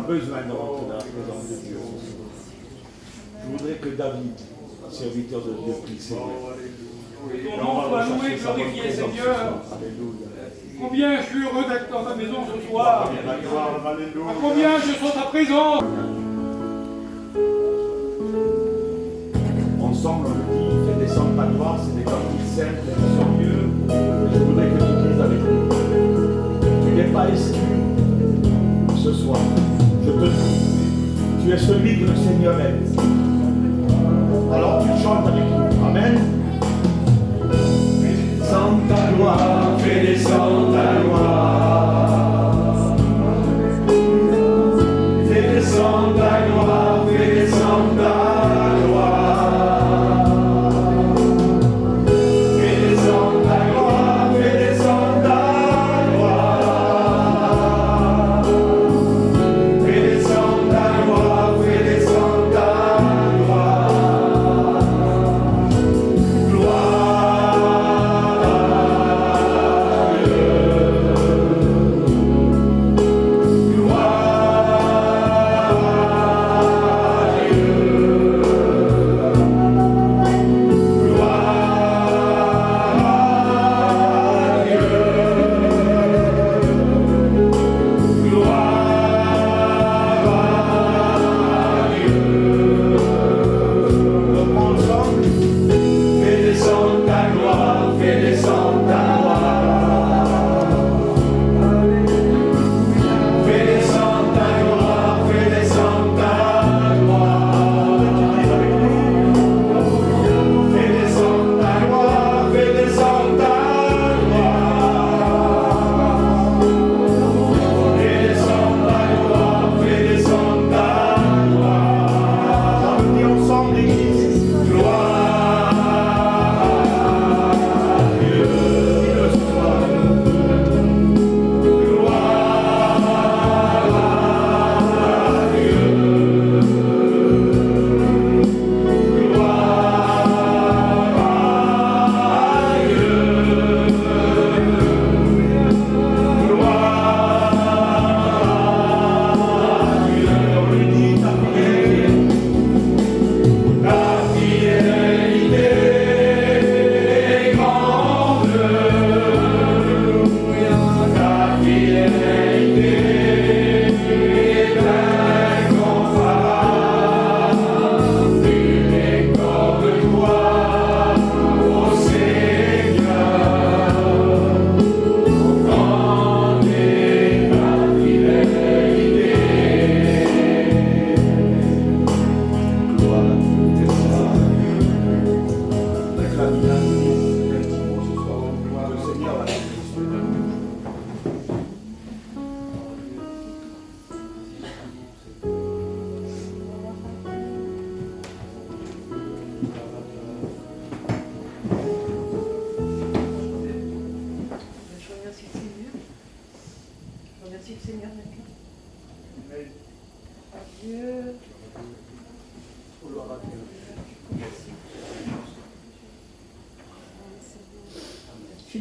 besoin de rentrer dans la présence de Dieu. Je voudrais que David, serviteur de Dieu, prie, Seigneur. Ton nom soit loué, glorifié, Seigneur. Alléluia. Combien je suis heureux d'être dans ta maison ce soir. À combien je sens ta présence. Ensemble, on le dit, fais descendre ta gloire, c'est des cantiques simples et glorieux. Et je voudrais que tu dises avec nous. Tu n'es pas exclu ce soir. Je te dis, tu es celui que le Seigneur aime. Alors tu chantes avec nous. Amen. Fais descendre ta gloire, fais descendre ta gloire. Fais descendre ta gloire, fais descendre ta gloire.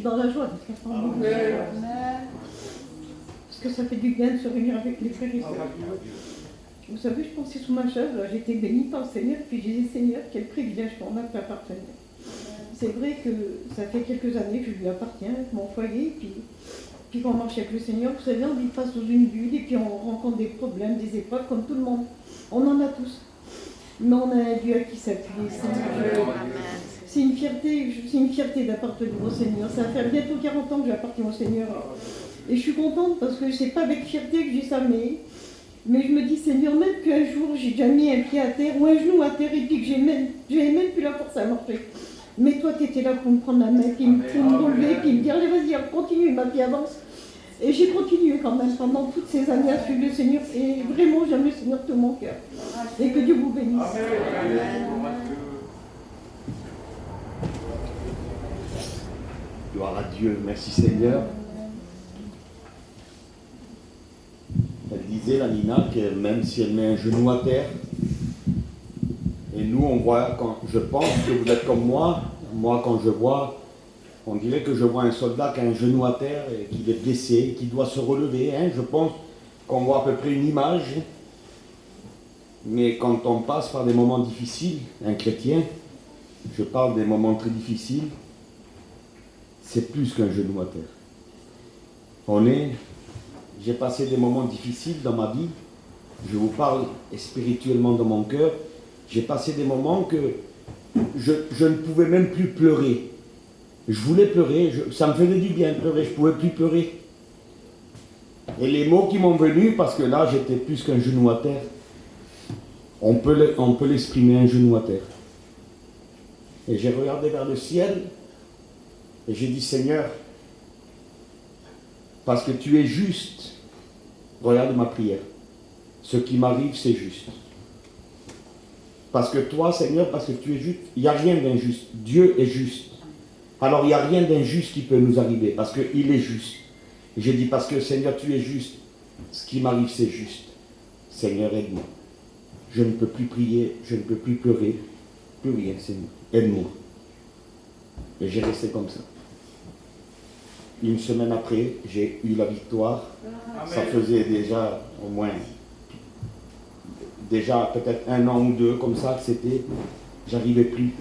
Dans la joie de faire ton nom. Parce que ça fait du bien de se réunir avec les frères et sœurs. Vous savez, je pensais sous ma chaise, j'étais bénie par le Seigneur, puis j'ai dit, Seigneur, quel privilège qu'on a de t'appartenir. C'est vrai que ça fait quelques années que je lui appartiens, mon foyer, puis qu'on marche avec le Seigneur, vous savez, on vit face sous une bulle, et puis on rencontre des problèmes, des épreuves, comme tout le monde. On en a tous. Mais on a un Dieu à qui s'appuyer. C'est une fierté d'appartenir au Seigneur. Ça va faire bientôt 40 ans que j'appartiens au Seigneur. Et je suis contente parce que c'est pas avec fierté que je dis ça, mais je me dis, Seigneur, même qu'un jour j'ai déjà mis un pied à terre ou un genou à terre et puis que j'avais même plus la force à marcher. Mais toi, tu étais là pour me prendre la main, puis pour me relever, puis me dire, allez, vas-y, continue, ma vie avance. Et j'ai continué quand même pendant toutes ces années à suivre le Seigneur. Et vraiment, j'aime le Seigneur de tout mon cœur. Et que Dieu vous bénisse. Amen. Gloire à Dieu, merci Seigneur. Elle disait, la Nina, que même si elle met un genou à terre, et nous on voit, je pense que vous êtes comme moi quand je vois, on dirait que je vois un soldat qui a un genou à terre et qu'il est blessé, qui doit se relever. Je pense qu'on voit à peu près une image, Mais quand on passe par des moments difficiles, un chrétien, je parle des moments très difficiles, c'est plus qu'un genou à terre. J'ai passé des moments difficiles dans ma vie, je vous parle spirituellement dans mon cœur, j'ai passé des moments que je ne pouvais même plus pleurer. Je voulais pleurer, ça me faisait du bien de pleurer, je ne pouvais plus pleurer. Et les mots qui m'ont venu, parce que là j'étais plus qu'un genou à terre, on peut l'exprimer, un genou à terre. Et j'ai regardé vers le ciel et j'ai dit, Seigneur, parce que tu es juste, regarde ma prière. Ce qui m'arrive, c'est juste. Parce que toi, Seigneur, parce que tu es juste, il n'y a rien d'injuste. Dieu est juste. Alors il n'y a rien d'injuste qui peut nous arriver, parce qu'il est juste. Et j'ai dit, parce que Seigneur, tu es juste, ce qui m'arrive, c'est juste. Seigneur, aide-moi. Je ne peux plus prier, je ne peux plus pleurer, plus rien, Seigneur. Aide-moi. Et j'ai resté comme ça. Une semaine après, j'ai eu la victoire. Amen. Ça faisait déjà au moins, déjà peut-être 1 an ou 2 comme ça que c'était, j'arrivais plus.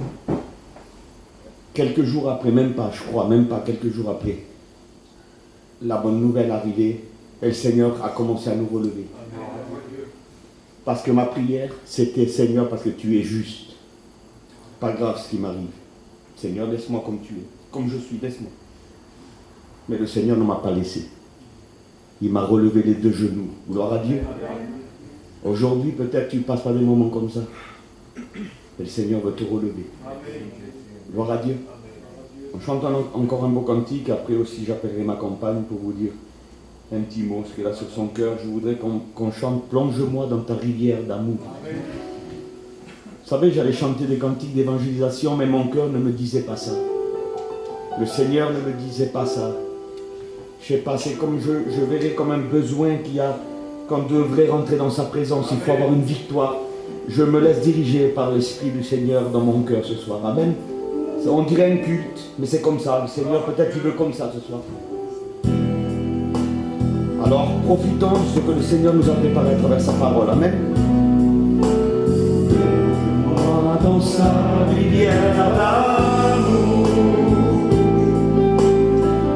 Quelques jours après, même pas, je crois, même pas quelques jours après, la bonne nouvelle arrivait et le Seigneur a commencé à nous relever. Parce que ma prière, c'était Seigneur, parce que tu es juste. Pas grave ce qui m'arrive. Seigneur, laisse-moi comme tu es, comme je suis, laisse-moi. Mais le Seigneur ne m'a pas laissé. Il m'a relevé les 2 genoux. Gloire à Dieu. Aujourd'hui, peut-être tu passes par des moments comme ça. Et le Seigneur va te relever. Gloire à Dieu. On chante encore un beau cantique. Après aussi, j'appellerai ma compagne pour vous dire un petit mot, ce qu'elle a sur son cœur. Je voudrais qu'on chante « Plonge-moi dans ta rivière d'amour ». Vous savez, j'allais chanter des cantiques d'évangélisation, mais mon cœur ne me disait pas ça. Le Seigneur ne me disait pas ça. Je ne sais pas, c'est comme je verrais comme un besoin qu'il y a, qu'on devrait rentrer dans sa présence. Il faut avoir une victoire. Je me laisse diriger par l'Esprit du Seigneur dans mon cœur ce soir. Amen. On dirait un culte, mais c'est comme ça. Le Seigneur, peut-être, il veut comme ça ce soir. Alors, profitons de ce que le Seigneur nous a préparé à travers sa parole. Amen. Dans sa rivière d'amour,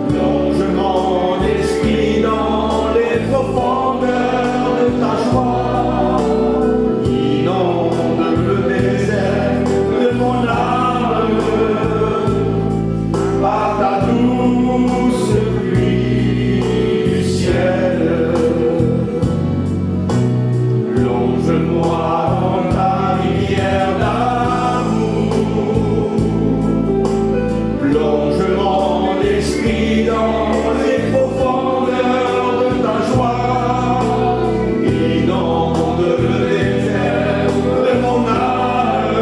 plonge mon esprit dans les profondeurs de ta joie, inonde le désert de mon âme, par ta douce pluie du ciel, plonge-moi dans ta rivière d'amour. Plonge mon esprit dans les profondeurs de ta joie, inonde le désert de mon âme,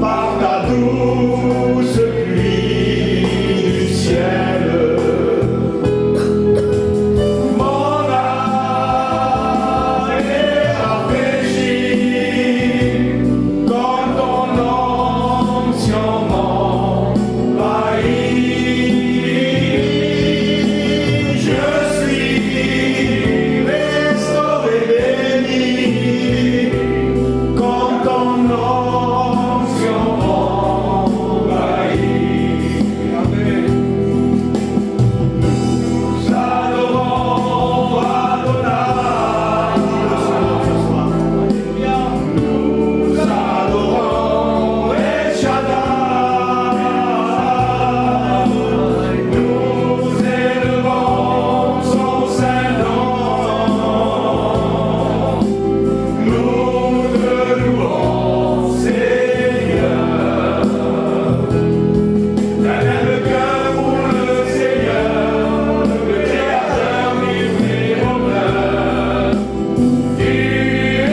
par ta douce pluie du ciel. Mon âme est rafraîchie quand ton onction m'envahit. Je suis restauré, béni quand ton onction m'envahit. Amen. Nous adorons Adonai, nous adorons El Shaddai, nous élevons son saint nom, nous te louons Seigneur. Lève le cœur pour le Seigneur, le Créateur livré au pleurs. Tu es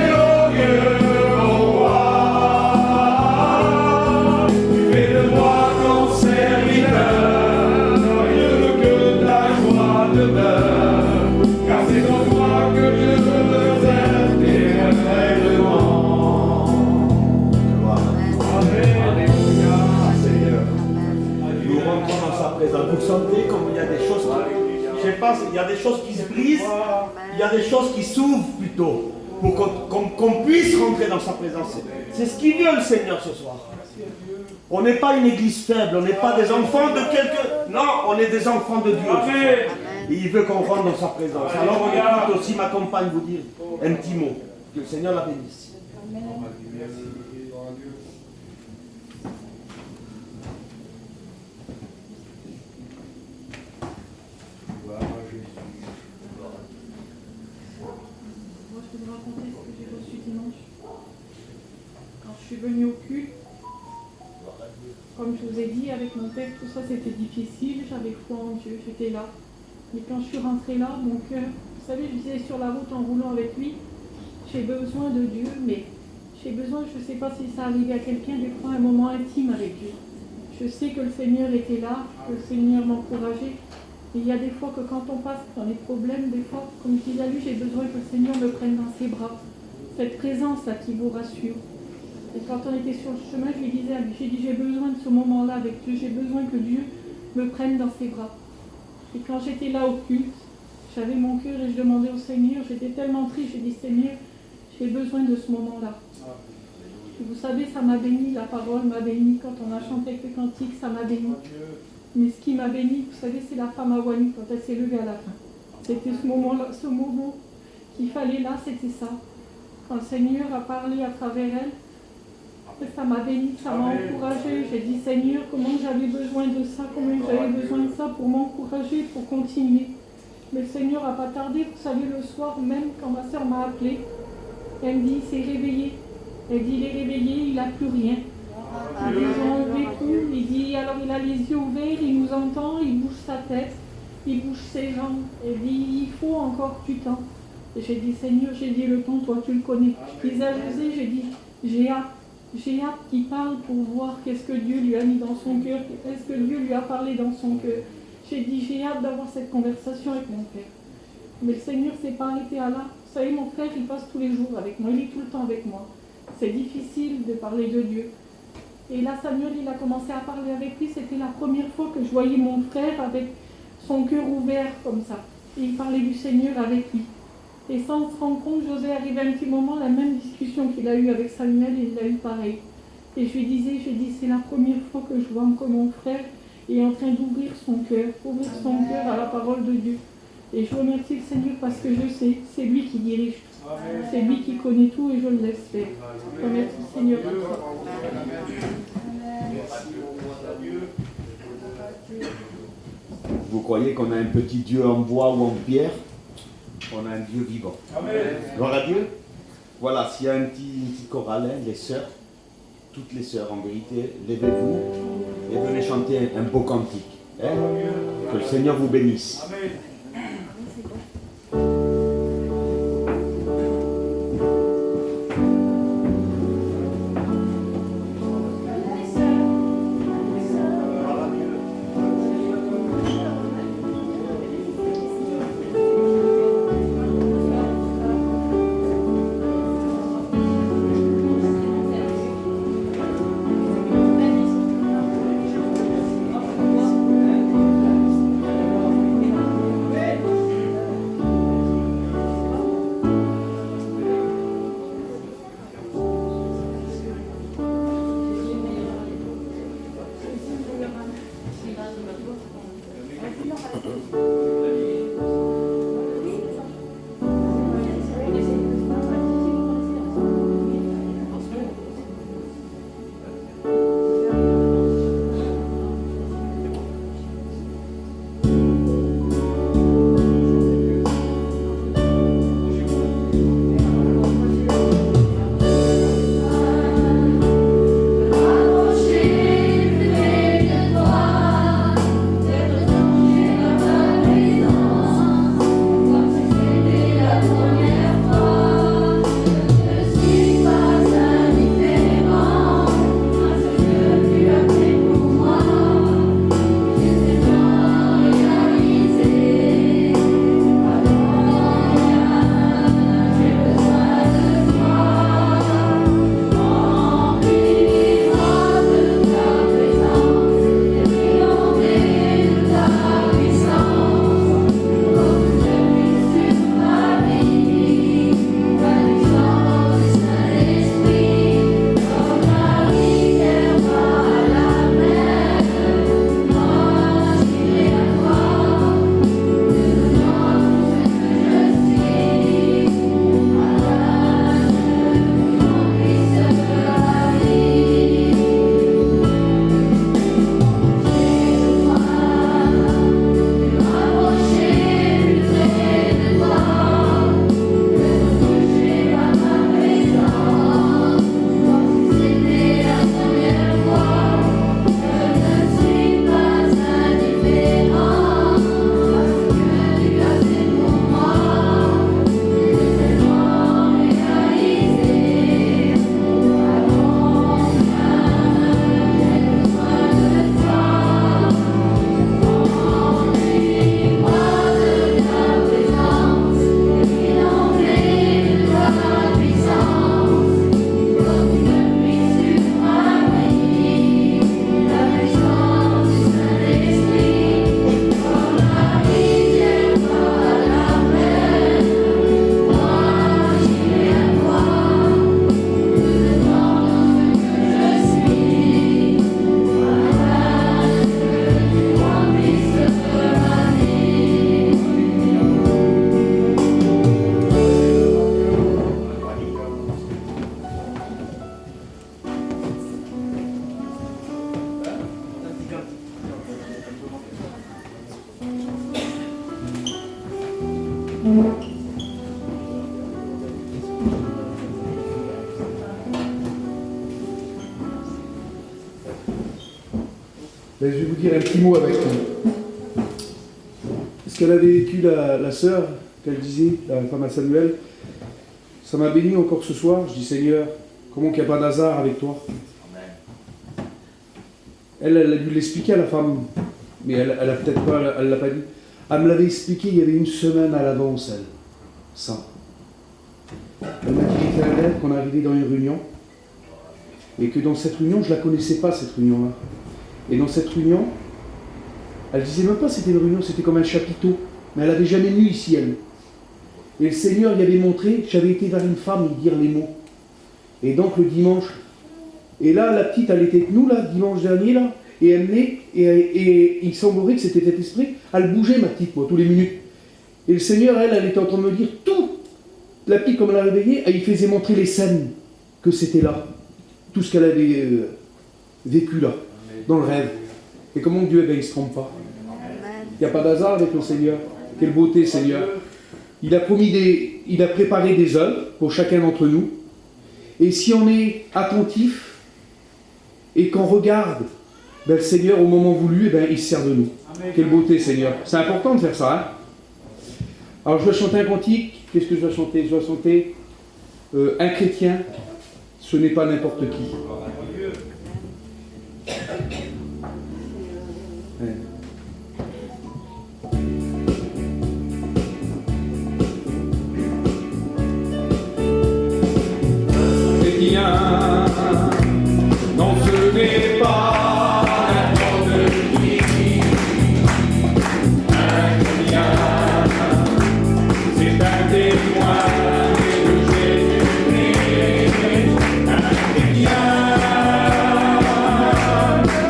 glorieux, ô roi. Tu fais de moi ton serviteur, glorieux que ta joie demeure. Car c'est en toi que je veux éternellement. Alléluia, Seigneur. Nous rentrons dans sa présence. Vous sentez comme il y a des choses qui, je sais pas, il y a des choses qui se brisent, il y a des choses qui s'ouvrent plutôt. pour qu'on puisse rentrer dans sa présence. C'est ce qu'il veut le Seigneur ce soir. On n'est pas une église faible, on n'est pas des enfants de quelqu'un. Non, on est des enfants de Dieu. Amen. Et il veut qu'on rentre dans sa présence. Alors on écoute aussi ma compagne vous dire un petit mot. Que le Seigneur la bénisse. Moi, je vais vous raconter ce que j'ai reçu dimanche. Quand je suis venue au culte, comme je vous ai dit, avec mon père, tout ça c'était difficile, j'avais foi en Dieu, j'étais là. Mais quand je suis rentrée là, mon cœur, vous savez, je disais sur la route en roulant avec lui, j'ai besoin de Dieu, mais j'ai besoin, je ne sais pas si ça arrivait à quelqu'un, des fois un moment intime avec Dieu. Je sais que le Seigneur était là, que le Seigneur m'encourageait. Et il y a des fois que quand on passe dans les problèmes, des fois, comme je disais à lui, j'ai besoin que le Seigneur me prenne dans ses bras. Cette présence-là qui vous rassure. Et quand on était sur le chemin, je lui disais à lui, j'ai dit, j'ai besoin de ce moment-là avec Dieu, j'ai besoin que Dieu me prenne dans ses bras. Et quand j'étais là au culte, j'avais mon cœur et je demandais au Seigneur, j'étais tellement triste, j'ai dit, Seigneur, j'ai besoin de ce moment-là. Et vous savez, ça m'a béni, la parole m'a béni, quand on a chanté avec les cantiques, ça m'a béni. Mais ce qui m'a béni, vous savez, c'est la femme à Wani quand elle s'est levée à la fin. C'était ce moment-là, ce moment qu'il fallait là, c'était ça. Quand le Seigneur a parlé à travers elle, ça m'a béni, ça m'a encouragée. J'ai dit, Seigneur, comment j'avais besoin de ça, comment j'avais besoin de ça pour m'encourager, pour continuer. Mais le Seigneur n'a pas tardé, vous savez, le soir même, quand ma soeur m'a appelée, elle me dit, il s'est réveillé. Elle dit, il est réveillé, il n'a plus rien. Ils ont enlevé tout. Il dit, alors il a les yeux ouverts, il nous entend, il bouge sa tête, il bouge ses jambes. Elle dit, il faut encore du temps. Et j'ai dit, Seigneur, j'ai dit, le temps, toi, tu le connais. Je disais à José, j'ai dit, j'ai hâte qu'il parle pour voir qu'est-ce que Dieu lui a mis dans son cœur, qu'est-ce que Dieu lui a parlé dans son cœur. J'ai dit, j'ai hâte d'avoir cette conversation avec mon père. Mais le Seigneur ne s'est pas arrêté à là. Vous savez, mon frère, il passe tous les jours avec moi, il est tout le temps avec moi. C'est difficile de parler de Dieu. Et là, Samuel, il a commencé à parler avec lui. C'était la première fois que je voyais mon frère avec son cœur ouvert comme ça. Et il parlait du Seigneur avec lui. Et sans se rendre compte, José arrivait à un petit moment, la même discussion qu'il a eue avec Samuel, il l'a eu pareil. Et je lui disais, c'est la première fois que je vois que mon frère est en train d'ouvrir son cœur à la parole de Dieu. Et je remercie le Seigneur parce que je sais, c'est lui qui dirige. C'est lui qui connaît tout et je le laisse faire. Je remercie le Seigneur pour ça. Vous croyez qu'on a un petit Dieu en bois ou en pierre? On a un Dieu vivant. Amen. Gloire à Dieu. Voilà, s'il y a une petite chorale, hein, les sœurs, toutes les sœurs en vérité, levez-vous et venez chanter un beau cantique. Hein? Que le Seigneur vous bénisse. Amen. Ben, je vais vous dire un petit mot avec vous. Ce qu'elle avait vécu, la sœur, qu'elle disait, la femme à Samuel, ça m'a béni encore ce soir. Je dis, Seigneur, comment qu'il n'y a pas d'hasard avec toi? Elle a dû l'expliquer à la femme, mais elle a peut-être pas, elle l'a pas dit. Elle me l'avait expliqué il y avait une semaine à l'avance, elle. Ça. Elle m'a dit, j'ai fait un rêve qu'on arrivait dans une réunion, et que dans cette réunion, je ne la connaissais pas, cette réunion-là. Et dans cette réunion, elle disait même pas que c'était une réunion, c'était comme un chapiteau. Mais elle n'avait jamais vu ici, elle. Et le Seigneur y avait montré, j'avais été vers une femme lui dire les mots. Et donc le dimanche, et là, la petite, elle était avec nous, là, dimanche dernier, là, et elle venait, et il semblerait que c'était cet esprit, elle bougeait, ma petite, moi, tous les minutes. Et le Seigneur, elle était en train de me dire tout. La petite, comme elle a réveillé, elle faisait montrer les scènes que c'était là. Tout ce qu'elle avait vécu là, dans le rêve. Et comment Dieu, il ne se trompe pas. Il n'y a pas d'hasard avec le Seigneur. Quelle beauté, Seigneur. Il a préparé des œuvres pour chacun d'entre nous. Et si on est attentif et qu'on regarde, ben, le Seigneur, au moment voulu, ben, il se sert de nous. Amen. Quelle beauté, Seigneur. C'est important de faire ça. Hein. Alors, je vais chanter un cantique. Qu'est-ce que je vais chanter? Je vais chanter un chrétien, ce n'est pas n'importe qui. Ouais. Chrétien, non, ce n'est pas n'importe qui. Un chrétien, c'est un témoin de Jésus-Christ. Un chrétien,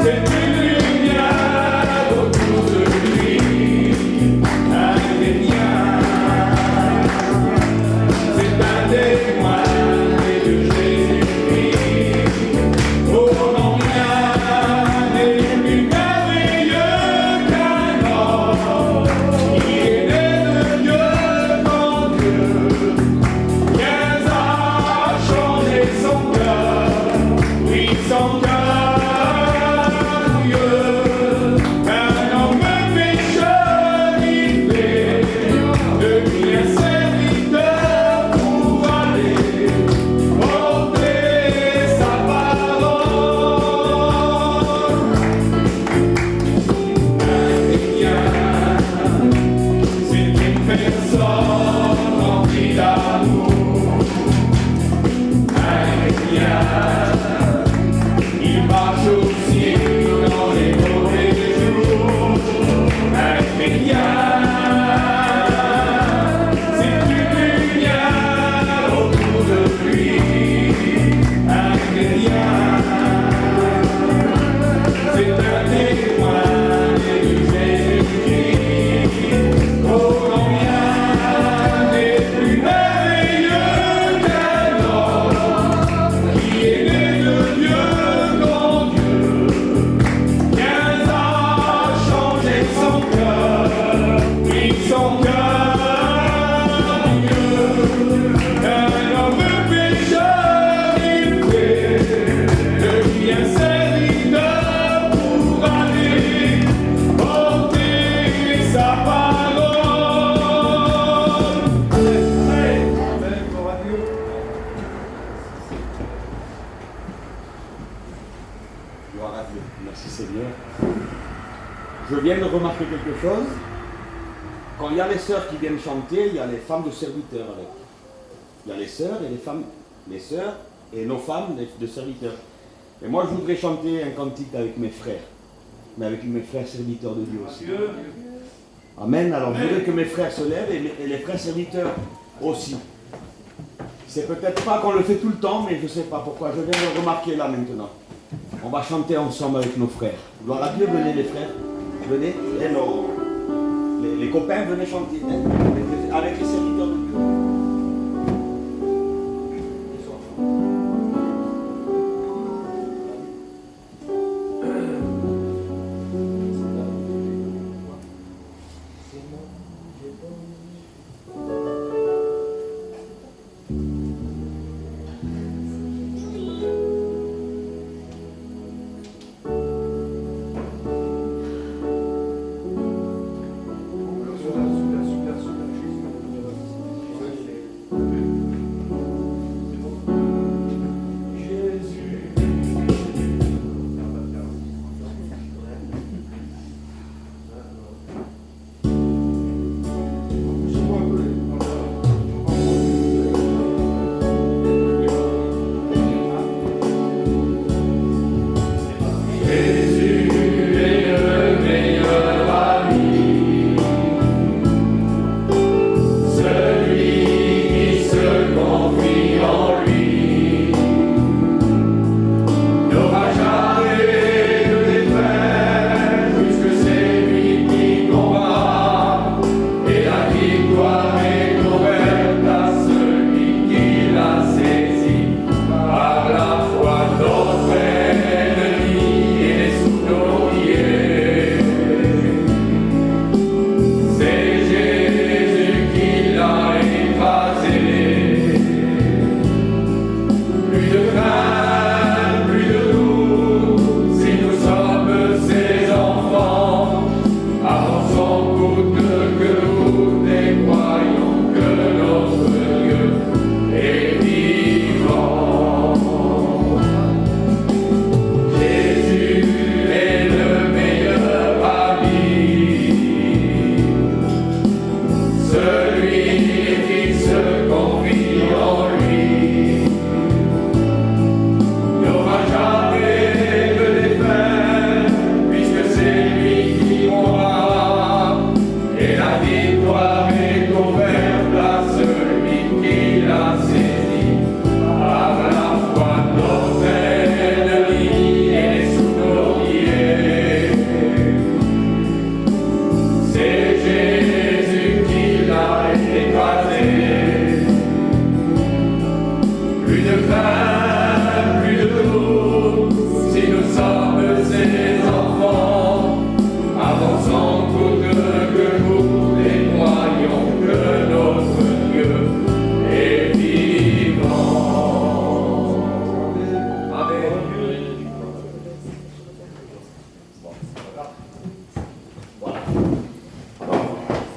c'est une lumière autour de lui. Un chrétien, c'est un témoin de Jésus-Christ. Oh non, rien n'est plus merveilleux qu'un homme qui est né de Dieu quand Dieu vient à changer son cœur. Oui, son cœur. Un homme pécheur, il fait de lui un serviteur pour aller porter sa parole. Un chrétien, c'est une personne remplie d'amour. Un chrétien, il marche aussi dans les mauvais jours. Un chrétien, c'est une lumière autour de lui. Un chrétien, c'est un témoin de Jésus-Christ. Oh non, rien n'est plus merveilleux qu'un homme qui est né de Dieu quand Dieu vient à changer son cœur. Oui, son cœur. Un homme pécheur, il fait de lui un serviteur pour aller porter sa parole. Amen. Gloire à Dieu. Gloire à Dieu. Merci Seigneur. Je viens de remarquer quelque chose. Quand il y a les sœurs qui viennent chanter, il y a les femmes de serviteurs avec. Il y a les sœurs et les femmes, les sœurs et nos femmes de serviteurs. Et moi je voudrais chanter un cantique avec mes frères, mais avec mes frères serviteurs de Dieu aussi. Amen. Alors je voudrais que mes frères se lèvent et les frères serviteurs aussi. C'est peut-être pas qu'on le fait tout le temps, mais je ne sais pas pourquoi. Je viens de le remarquer là maintenant. On va chanter ensemble avec nos frères. Gloire à Dieu, venez les frères. Venez. Et les copains, venez chanter hein, avec les serviteurs de Dieu.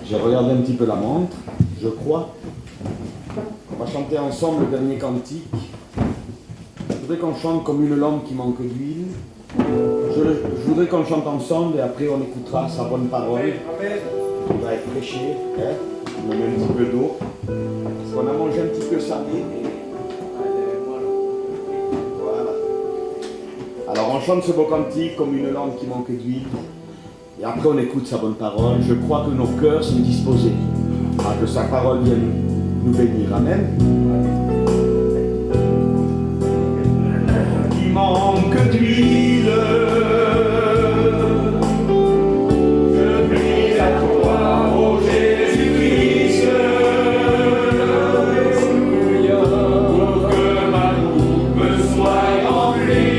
J'ai regardé un petit peu la montre, je crois. On va chanter ensemble le dernier cantique. Je voudrais qu'on chante comme une lampe qui manque d'huile. Je voudrais qu'on chante ensemble et après on écoutera sa bonne parole. Il va être prêché. Hein? On met un petit peu d'eau. Parce qu'on a mangé un petit peu salé. Voilà. Alors on chante ce beau cantique comme une lampe qui manque d'huile. Et après on écoute sa bonne parole. Je crois que nos cœurs sont disposés à que sa parole vienne nous bénir. Amen. Qui manque d'huile, je prie à toi, ô Jésus-Christ, pour que ma coupe soit remplie.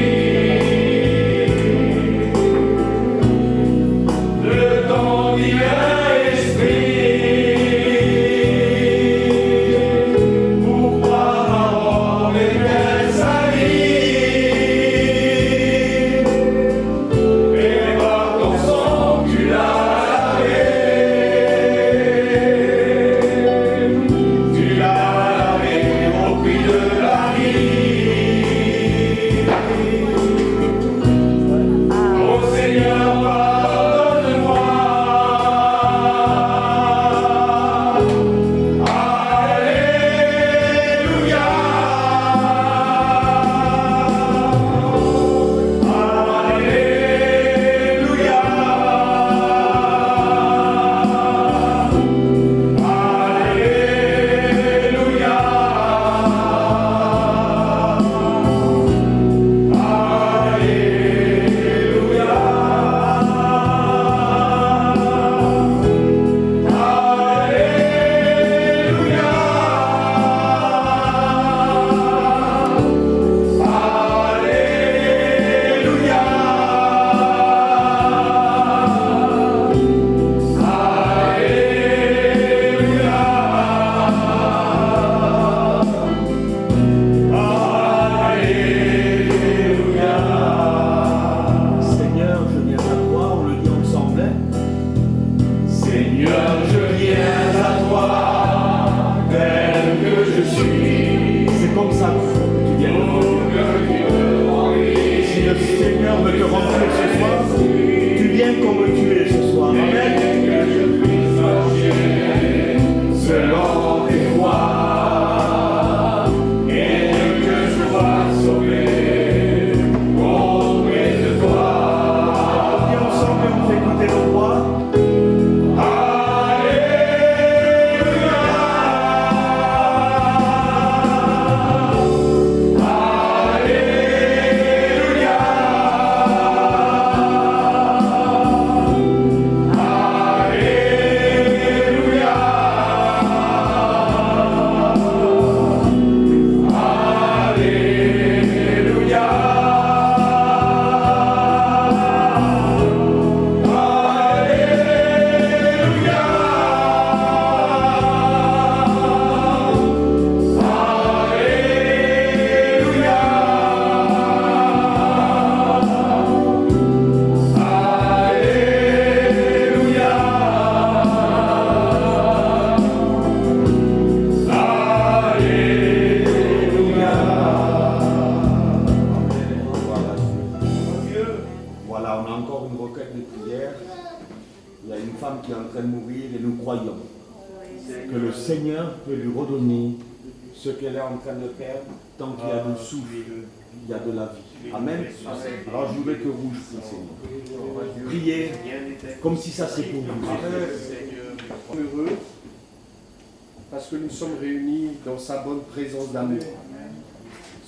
parce que nous sommes réunis dans sa bonne présence d'amour.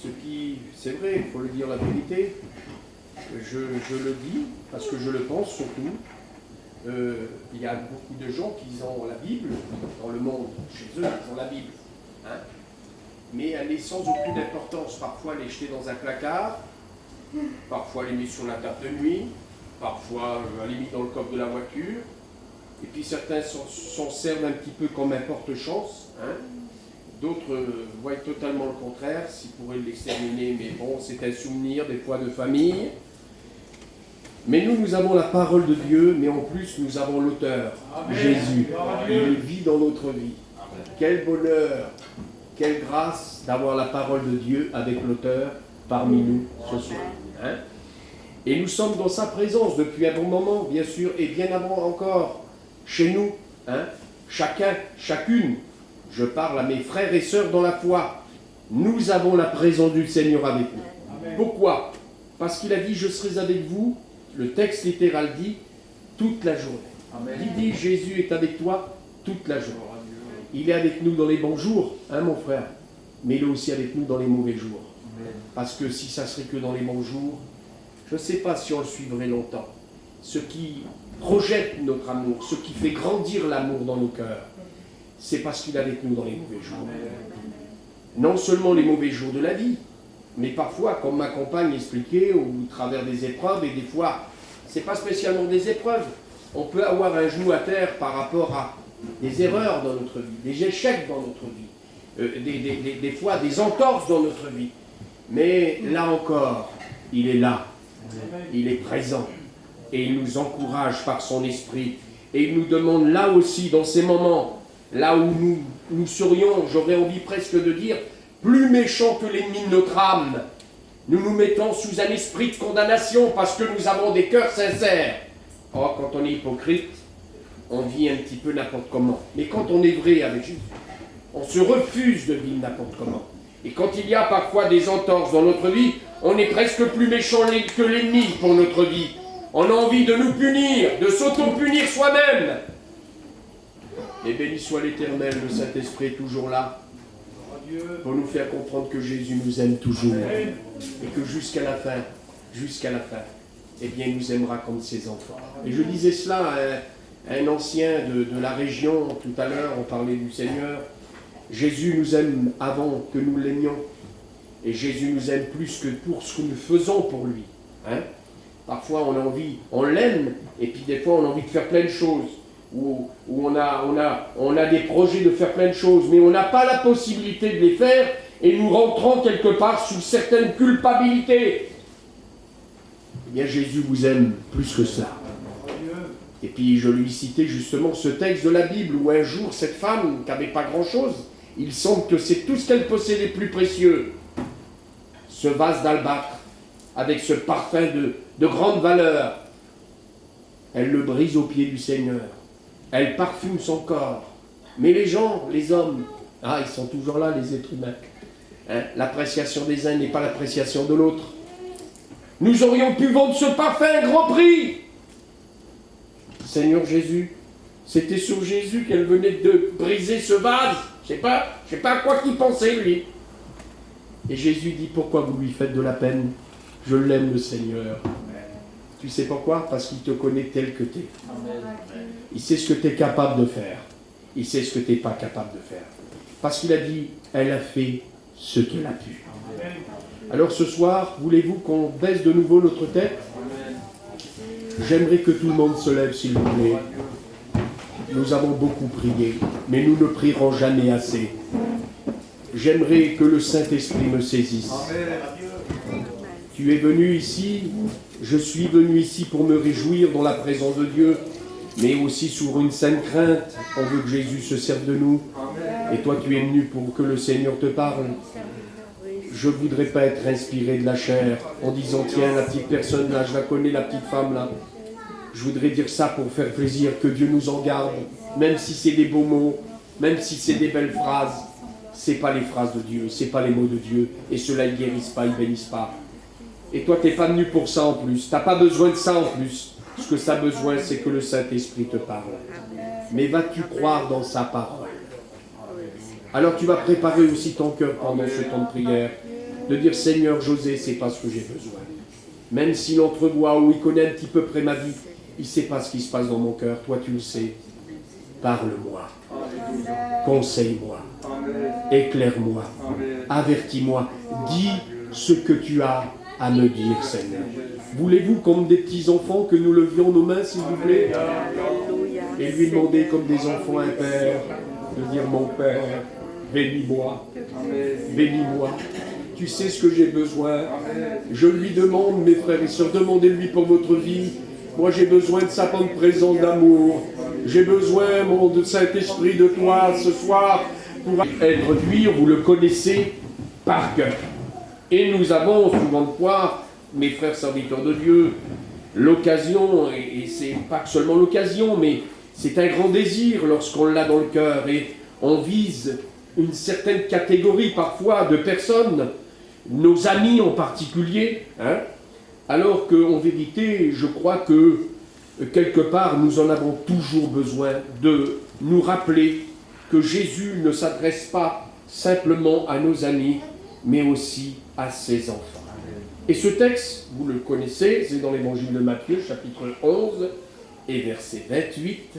Ce qui, c'est vrai, il faut le dire la vérité, je le dis parce que je le pense surtout. Il y a beaucoup de gens qui ont la Bible dans le monde, chez eux, ils ont la Bible. Hein, mais elle est sans aucune importance. Parfois, elle est jetée dans un placard, parfois, elle est mise sur la table de nuit, parfois, elle est mise dans le coffre de la voiture. Et puis, certains s'en servent un petit peu comme un porte-chance. Hein. D'autres voient totalement le contraire, s'ils pourraient l'exterminer, mais bon, c'est un souvenir des fois de famille. Mais nous avons la parole de Dieu, mais en plus, nous avons l'auteur, Jésus. Il vit dans notre vie. Quel bonheur, quelle grâce d'avoir la parole de Dieu avec l'auteur parmi nous ce soir. Hein? Et nous sommes dans sa présence depuis un bon moment, bien sûr, et bien avant encore, chez nous. Hein? Chacun, chacune, je parle à mes frères et sœurs dans la foi, nous avons la présence du Seigneur avec nous. Pourquoi? Parce qu'il a dit, je serai avec vous. Le texte littéral dit toute la journée. Il dit Jésus est avec toi toute la journée. Il est avec nous dans les bons jours, hein mon frère, mais il est aussi avec nous dans les mauvais jours. Parce que si ça serait que dans les bons jours, je ne sais pas si on le suivrait longtemps. Ce qui projette notre amour, ce qui fait grandir l'amour dans nos cœurs, c'est parce qu'il est avec nous dans les mauvais jours. Non seulement les mauvais jours de la vie, mais parfois, comme ma compagne expliquait, au travers des épreuves, et des fois, ce n'est pas spécialement des épreuves. On peut avoir un genou à terre par rapport à des erreurs dans notre vie, des échecs dans notre vie, des fois des entorses dans notre vie. Mais là encore, il est là, il est présent, et il nous encourage par son esprit. Et il nous demande là aussi, dans ces moments, là où nous serions, j'aurais envie presque de dire, plus méchants que l'ennemi de notre âme, nous nous mettons sous un esprit de condamnation parce que nous avons des cœurs sincères. Or, quand on est hypocrite, on vit un petit peu n'importe comment. Mais quand on est vrai avec Jésus, on se refuse de vivre n'importe comment. Et quand il y a parfois des entorses dans notre vie, on est presque plus méchant que l'ennemi pour notre vie. On a envie de nous punir, de s'auto-punir soi-même. Et béni soit l'Éternel, le Saint-Esprit est toujours là, pour nous faire comprendre que Jésus nous aime toujours et que jusqu'à la fin, eh bien, il nous aimera comme ses enfants. Et je disais cela à un ancien de la région, tout à l'heure, on parlait du Seigneur. Jésus nous aime avant que nous l'aimions. Et Jésus nous aime plus que pour ce que nous faisons pour lui. Hein? Parfois, on a envie, on l'aime, et puis des fois, on a envie de faire plein de choses. Où on a des projets de faire plein de choses, mais on n'a pas la possibilité de les faire, et nous rentrons quelque part sous certaines culpabilités. Eh bien, Jésus vous aime plus que ça. Et puis, je lui citais justement ce texte de la Bible, où un jour, cette femme, qui n'avait pas grand-chose, il semble que c'est tout ce qu'elle possédait plus précieux, ce vase d'albâtre, avec ce parfum de grande valeur, elle le brise aux pieds du Seigneur. Elle parfume son corps. Mais les gens, les hommes, ils sont toujours là, les êtres humains. Hein, l'appréciation des uns n'est pas l'appréciation de l'autre. Nous aurions pu vendre ce parfum à un grand prix. Seigneur Jésus, c'était sur Jésus qu'elle venait de briser ce vase. Je sais pas à quoi qu'il pensait, lui. Et Jésus dit, pourquoi vous lui faites de la peine? Je l'aime, le Seigneur. Tu sais pourquoi? Parce qu'il te connaît tel que tu es. Il sait ce que tu es capable de faire. Il sait ce que tu n'es pas capable de faire. Parce qu'il a dit, elle a fait ce qu'elle a pu. Alors ce soir, voulez-vous qu'on baisse de nouveau notre tête? J'aimerais que tout le monde se lève, s'il vous plaît. Nous avons beaucoup prié, mais nous ne prierons jamais assez. J'aimerais que le Saint-Esprit me saisisse. Tu es venu ici, je suis venu ici pour me réjouir dans la présence de Dieu, mais aussi sur une sainte crainte. On veut que Jésus se serve de nous. Et toi, tu es venu pour que le Seigneur te parle. Je ne voudrais pas être inspiré de la chair en disant, tiens, la petite personne là, je la connais, la petite femme là. Je voudrais dire ça pour faire plaisir, que Dieu nous en garde, même si c'est des beaux mots, même si c'est des belles phrases. Ce n'est pas les phrases de Dieu, ce n'est pas les mots de Dieu. Et ceux-là, ils ne guérissent pas, ils ne bénissent pas. Et toi, tu n'es pas venu pour ça en plus. Tu n'as pas besoin de ça en plus. Ce que tu as besoin, c'est que le Saint-Esprit te parle. Mais vas-tu croire dans sa parole? Alors tu vas préparer aussi ton cœur pendant ce temps de prière, de dire Seigneur, José, c'est pas ce que j'ai besoin. Même s'il entrevoit ou il connaît un petit peu près ma vie, il ne sait pas ce qui se passe dans mon cœur. Toi, tu le sais. Parle-moi. Conseille-moi. Éclaire-moi. Avertis-moi. Dis ce que tu as à me dire, Seigneur. Voulez-vous, comme des petits enfants, que nous levions nos mains, s'il vous plaît, et lui demander, comme des enfants un père, de dire mon Père, bénis-moi. Bénis-moi. Tu sais ce que j'ai besoin. Je lui demande, mes frères et sœurs, demandez-lui pour votre vie. Moi, j'ai besoin de sa bonne présence d'amour. J'ai besoin, mon Saint-Esprit, de toi ce soir pour être lui. Vous le connaissez par cœur. Et nous avons souvent de fois, mes frères serviteurs de Dieu, l'occasion, et c'est pas seulement l'occasion, mais c'est un grand désir lorsqu'on l'a dans le cœur. Et on vise une certaine catégorie parfois de personnes, nos amis en particulier, hein, alors qu'en vérité, je crois que quelque part, nous en avons toujours besoin de nous rappeler que Jésus ne s'adresse pas simplement à nos amis, mais aussi à ses enfants. Et ce texte, vous le connaissez, c'est dans l'évangile de Matthieu, chapitre 11 et verset 28,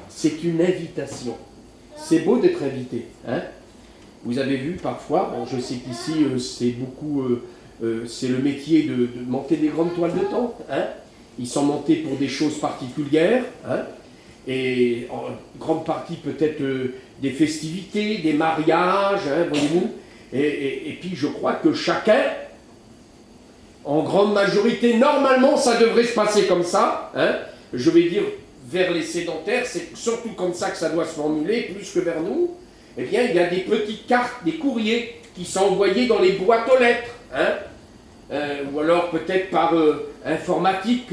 c'est une invitation. C'est beau d'être invité, hein? Vous avez vu parfois, bon, je sais qu'ici c'est beaucoup, c'est le métier de monter des grandes toiles de tente, hein? Ils sont montés pour des choses particulières, hein? Et en grande partie peut-être des festivités, des mariages, hein, voyez-vous. Et puis je crois que chacun, en grande majorité, normalement ça devrait se passer comme ça, hein? Je vais dire vers les sédentaires, c'est surtout comme ça que ça doit se formuler, plus que vers nous. Eh bien, il y a des petites cartes, des courriers qui sont envoyés dans les boîtes aux lettres, hein? Ou alors peut-être par informatique,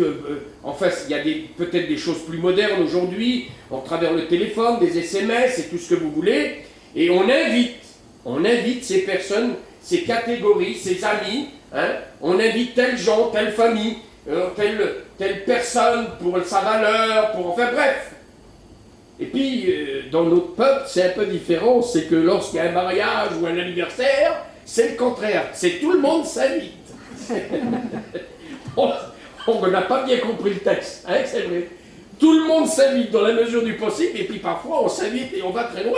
enfin il y a peut-être des choses plus modernes aujourd'hui, à travers le téléphone, des SMS et tout ce que vous voulez, et on invite ces personnes, ces catégories, ces amis, hein? On invite tel gens, telle famille, telle personne pour sa valeur, enfin bref. Et puis, dans notre peuple, c'est un peu différent, c'est que lorsqu'il y a un mariage ou un anniversaire, c'est le contraire, c'est tout le monde s'invite. On n'a pas bien compris le texte, hein, c'est vrai. Tout le monde s'invite dans la mesure du possible, et puis parfois on s'invite et on va très loin.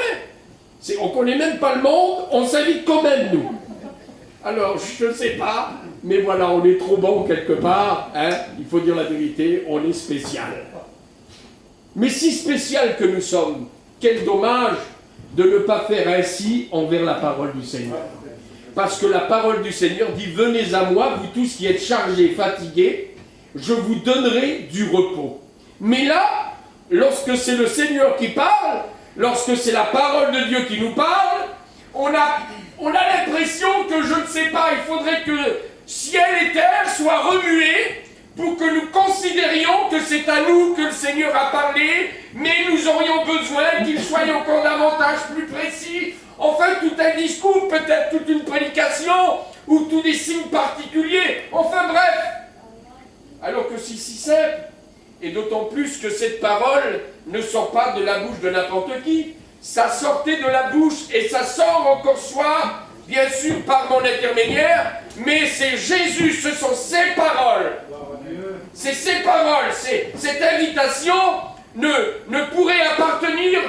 On ne connaît même pas le monde, on s'invite quand même, nous. Alors, je ne sais pas, mais voilà, on est trop bon quelque part, hein, il faut dire la vérité, on est spécial. Mais si spécial que nous sommes, quel dommage de ne pas faire ainsi envers la parole du Seigneur. Parce que la parole du Seigneur dit « Venez à moi, vous tous qui êtes chargés, fatigués, je vous donnerai du repos. » Mais là, lorsque c'est le Seigneur qui parle, lorsque c'est la parole de Dieu qui nous parle, on a l'impression que, je ne sais pas, il faudrait que ciel et terre soient remués pour que nous considérions que c'est à nous que le Seigneur a parlé, mais nous aurions besoin qu'il soit encore davantage plus précis. Enfin, tout un discours, peut-être toute une prédication, ou tous des signes particuliers. Enfin bref. Alors que c'est si simple, et d'autant plus que cette parole ne sort pas de la bouche de n'importe qui. Ça sortait de la bouche, et ça sort encore soit, bien sûr, par mon intermédiaire, mais c'est Jésus, ce sont ses paroles. C'est ses paroles, cette invitation ne pourrait appartenir,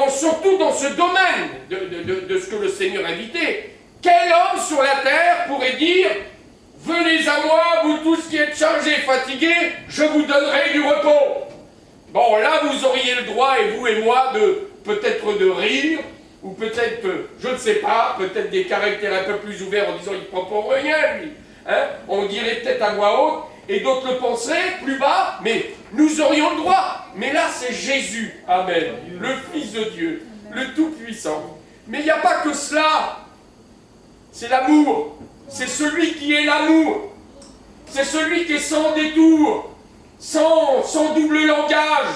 surtout dans ce domaine de ce que le Seigneur invitait. Quel homme sur la terre pourrait dire « Venez à moi, vous tous qui êtes chargés et fatigués, je vous donnerai du repos ». Bon, là, vous auriez le droit, et vous et moi, peut-être de rire, ou peut-être, je ne sais pas, peut-être des caractères un peu plus ouverts en disant « il ne prend pour rien, lui hein ». On dirait peut-être à voix haute, et d'autres le penseraient plus bas, mais nous aurions le droit. Mais là, c'est Jésus, amen, le Fils de Dieu, le Tout-Puissant. Mais il n'y a pas que cela. C'est l'amour. C'est celui qui est l'amour. C'est celui qui est sans détour, sans double langage.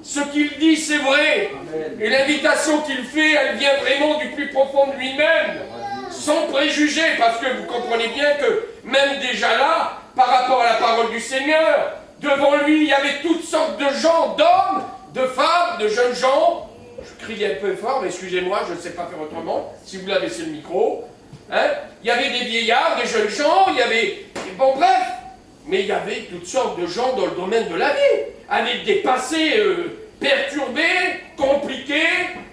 Ce qu'il dit, c'est vrai. Et l'invitation qu'il fait, elle vient vraiment du plus profond de lui-même, sans préjugés, parce que vous comprenez bien que même déjà là, par rapport à la parole du Seigneur, devant lui, il y avait toutes sortes de gens, d'hommes, de femmes, de jeunes gens, Je crie un peu fort, mais excusez-moi, je ne sais pas faire autrement, si vous l'avez sur le micro. Hein? Il y avait des vieillards, des jeunes gens, il y avait... Bon, bref, mais il y avait toutes sortes de gens dans le domaine de la vie, avec des passés perturbés, compliqués.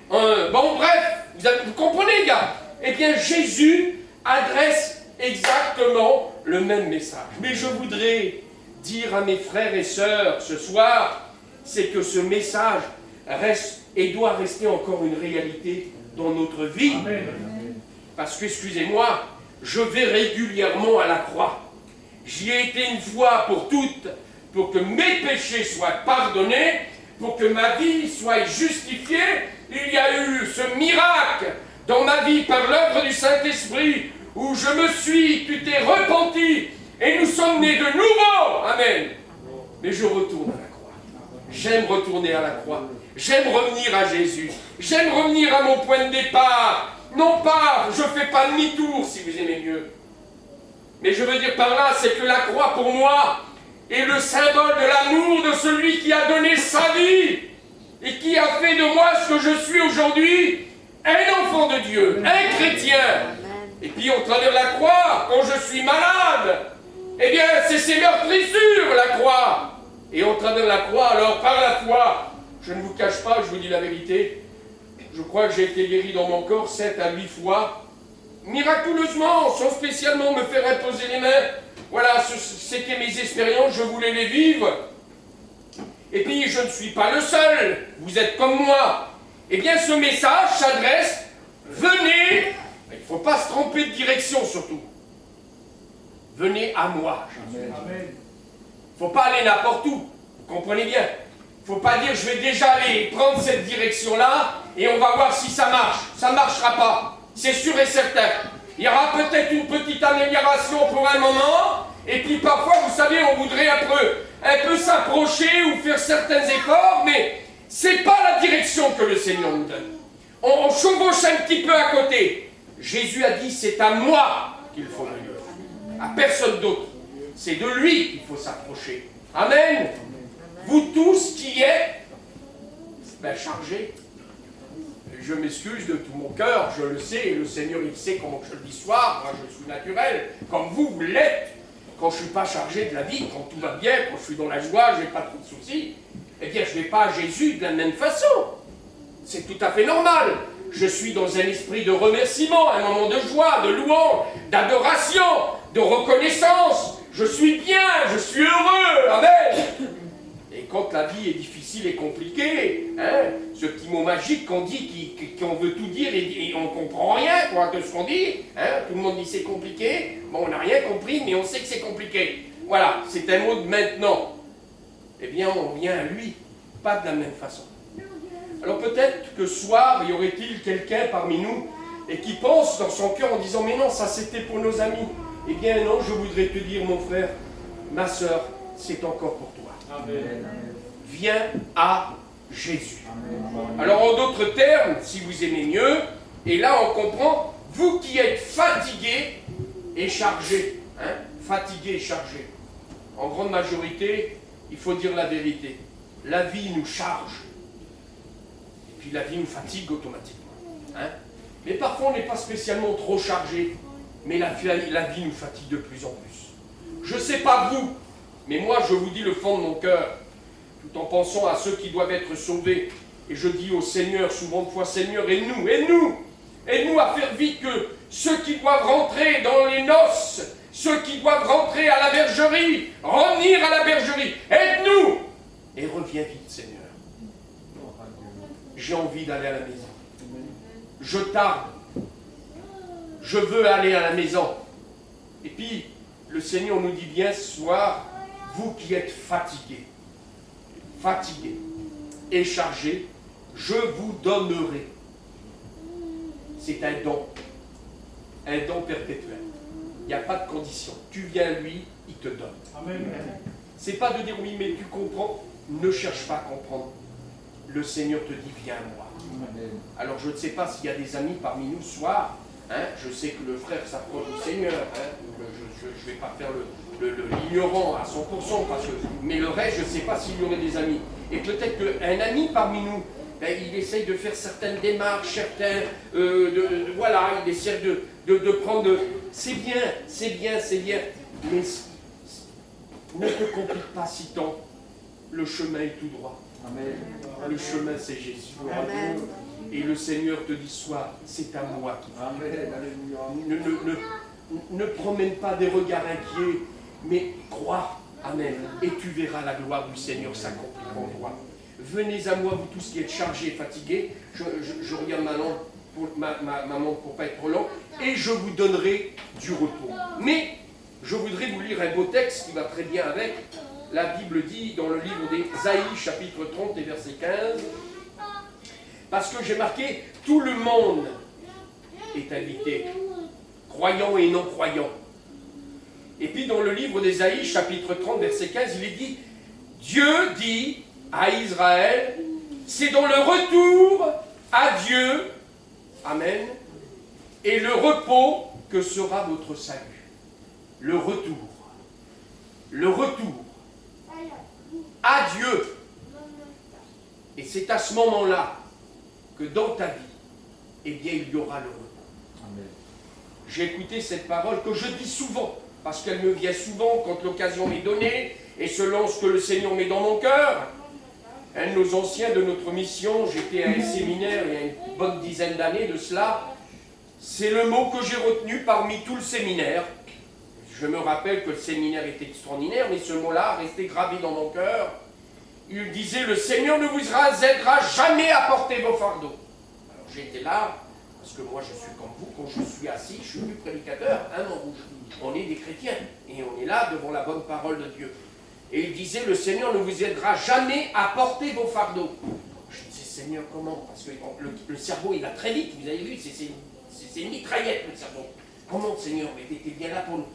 Bon, bref, vous comprenez, gars? Eh bien, Jésus adresse exactement le même message. Mais je voudrais dire à mes frères et sœurs ce soir, c'est que ce message reste et doit rester encore une réalité dans notre vie. Amen. Parce que, excusez-moi, je vais régulièrement à la croix. J'y ai été une fois pour toutes, pour que mes péchés soient pardonnés, pour que ma vie soit justifiée. Il y a eu ce miracle dans ma vie par l'œuvre du Saint-Esprit, où je me suis, tu t'es repenti, et nous sommes nés de nouveau. Amen. Mais je retourne à la croix. J'aime retourner à la croix. J'aime revenir à Jésus. J'aime revenir à mon point de départ. Non pas, je ne fais pas demi-tour, si vous aimez mieux. Mais je veux dire par là, c'est que la croix, pour moi, est le symbole de l'amour de celui qui a donné sa vie et qui a fait de moi ce que je suis aujourd'hui, un enfant de Dieu, un chrétien. Et puis, au travers de la croix, quand je suis malade, eh bien, c'est ses meurtrissures, la croix. Et au travers de la croix, alors, par la foi, je ne vous cache pas, je vous dis la vérité, je crois que j'ai été guéri dans mon corps 7 à 8 fois, miraculeusement, sans spécialement me faire imposer les mains. Voilà, c'était mes expériences, je voulais les vivre. Et puis, je ne suis pas le seul, vous êtes comme moi. Eh bien, ce message s'adresse, venez, il ne faut pas se tromper de direction surtout. Venez à moi. Il ne faut pas aller n'importe où, vous comprenez bien. Il ne faut pas dire, je vais déjà aller prendre cette direction-là, et on va voir si ça marche. Ça ne marchera pas. C'est sûr et certain. Il y aura peut-être une petite amélioration pour un moment, et puis parfois, vous savez, on voudrait un peu s'approcher ou faire certains efforts, mais c'est pas la direction que le Seigneur nous donne. On chevauche un petit peu à côté. Jésus a dit, c'est à moi qu'il faut venir, à personne d'autre. C'est de lui qu'il faut s'approcher. Amen. Vous tous qui êtes chargés, je m'excuse de tout mon cœur, je le sais, et le Seigneur il sait comment je le dis soir, moi je suis naturel, comme vous l'êtes. Quand je ne suis pas chargé de la vie, quand tout va bien, quand je suis dans la joie, je n'ai pas trop de soucis, eh bien je ne vais pas à Jésus de la même façon. C'est tout à fait normal. Je suis dans un esprit de remerciement, un moment de joie, de louange, d'adoration, de reconnaissance. Je suis bien, je suis heureux, amen. Et quand la vie est difficile et compliquée, hein, ce petit mot magique qu'on dit, qu'on veut tout dire et on ne comprend rien quoi, de ce qu'on dit, hein, tout le monde dit c'est compliqué, bon on n'a rien compris mais on sait que c'est compliqué. Voilà, c'est un mot de maintenant. Eh bien on vient à lui, pas de la même façon. Alors peut-être que ce soir, y aurait-il quelqu'un parmi nous et qui pense dans son cœur en disant mais non, ça c'était pour nos amis. Eh bien non, je voudrais te dire mon frère, ma soeur, c'est encore pour toi. Amen. Viens à Jésus. Amen. Alors en d'autres termes, si vous aimez mieux, et là on comprend, vous qui êtes fatigués et chargés, hein, fatigués et chargés, en grande majorité, il faut dire la vérité, la vie nous charge, et puis la vie nous fatigue automatiquement. Hein. Mais parfois on n'est pas spécialement trop chargé, mais la vie nous fatigue de plus en plus. Je ne sais pas vous, mais moi, je vous dis le fond de mon cœur, tout en pensant à ceux qui doivent être sauvés. Et je dis au Seigneur, souvent de fois, Seigneur, aide-nous à faire vite que ceux qui doivent rentrer dans les noces, ceux qui doivent rentrer à la bergerie, revenir à la bergerie, aide-nous. Et reviens vite, Seigneur. J'ai envie d'aller à la maison. Je tarde. Je veux aller à la maison. Et puis, le Seigneur nous dit bien ce soir, vous qui êtes fatigués et chargés, je vous donnerai. C'est un don perpétuel. Il n'y a pas de condition. Tu viens à lui, il te donne. Amen. C'est pas de dire oui, mais tu comprends. Ne cherche pas à comprendre. Le Seigneur te dit, viens à moi. Amen. Alors je ne sais pas s'il y a des amis parmi nous ce soir. Hein, je sais que le frère s'approche du Seigneur. Hein, je ne vais pas faire l'ignorant à 100%, mais le reste, je ne sais pas s'il y aurait des amis. Et peut-être qu'un ami parmi nous ben, il essaye de faire certaines démarches, certains, voilà, il essaie de prendre... C'est bien, c'est bien, c'est bien, mais ne te complique pas si tant. Le chemin est tout droit. Amen. Le chemin, c'est Jésus. Amen. Et le Seigneur te dit, sois, c'est à moi qui ne promène pas des regards inquiets, mais crois. Amen. Et tu verras la gloire du Seigneur s'accomplir en toi. Venez à moi, vous tous qui êtes chargés et fatigués. Je regarde ma montre pour ne pas être trop long. Et je vous donnerai du repos. Mais je voudrais vous lire un beau texte qui va très bien avec. La Bible dit dans le livre d'Ésaïe, chapitre 30 et verset 15, parce que j'ai marqué, tout le monde est invité, croyant et non croyant. Et puis dans le livre d'Ésaïe, chapitre 30, verset 15, il est dit, Dieu dit à Israël, c'est dans le retour à Dieu, amen, et le repos que sera votre salut. Le retour à Dieu. Et c'est à ce moment-là que dans ta vie, eh bien, il y aura le repos. Amen. J'ai écouté cette parole que je dis souvent, parce qu'elle me vient souvent quand l'occasion m'est donnée, et selon ce que le Seigneur met dans mon cœur. Un de nos anciens de notre mission, j'étais à un séminaire il y a une bonne dizaine d'années de cela, c'est le mot que j'ai retenu parmi tout le séminaire. Je me rappelle que le séminaire était extraordinaire, mais ce mot-là restait gravé dans mon cœur. Il disait, le Seigneur ne vous aidera jamais à porter vos fardeaux. Alors j'étais là, parce que moi je suis comme vous, quand je suis assis, je suis plus prédicateur, hein, mon rouge. On est des chrétiens, et on est là devant la bonne parole de Dieu. Et il disait, le Seigneur ne vous aidera jamais à porter vos fardeaux. Je disais, Seigneur, comment? Parce que le cerveau, il va très vite, vous avez vu, c'est une mitraillette, le cerveau. Comment, Seigneur? Mais t'étais bien là pour nous.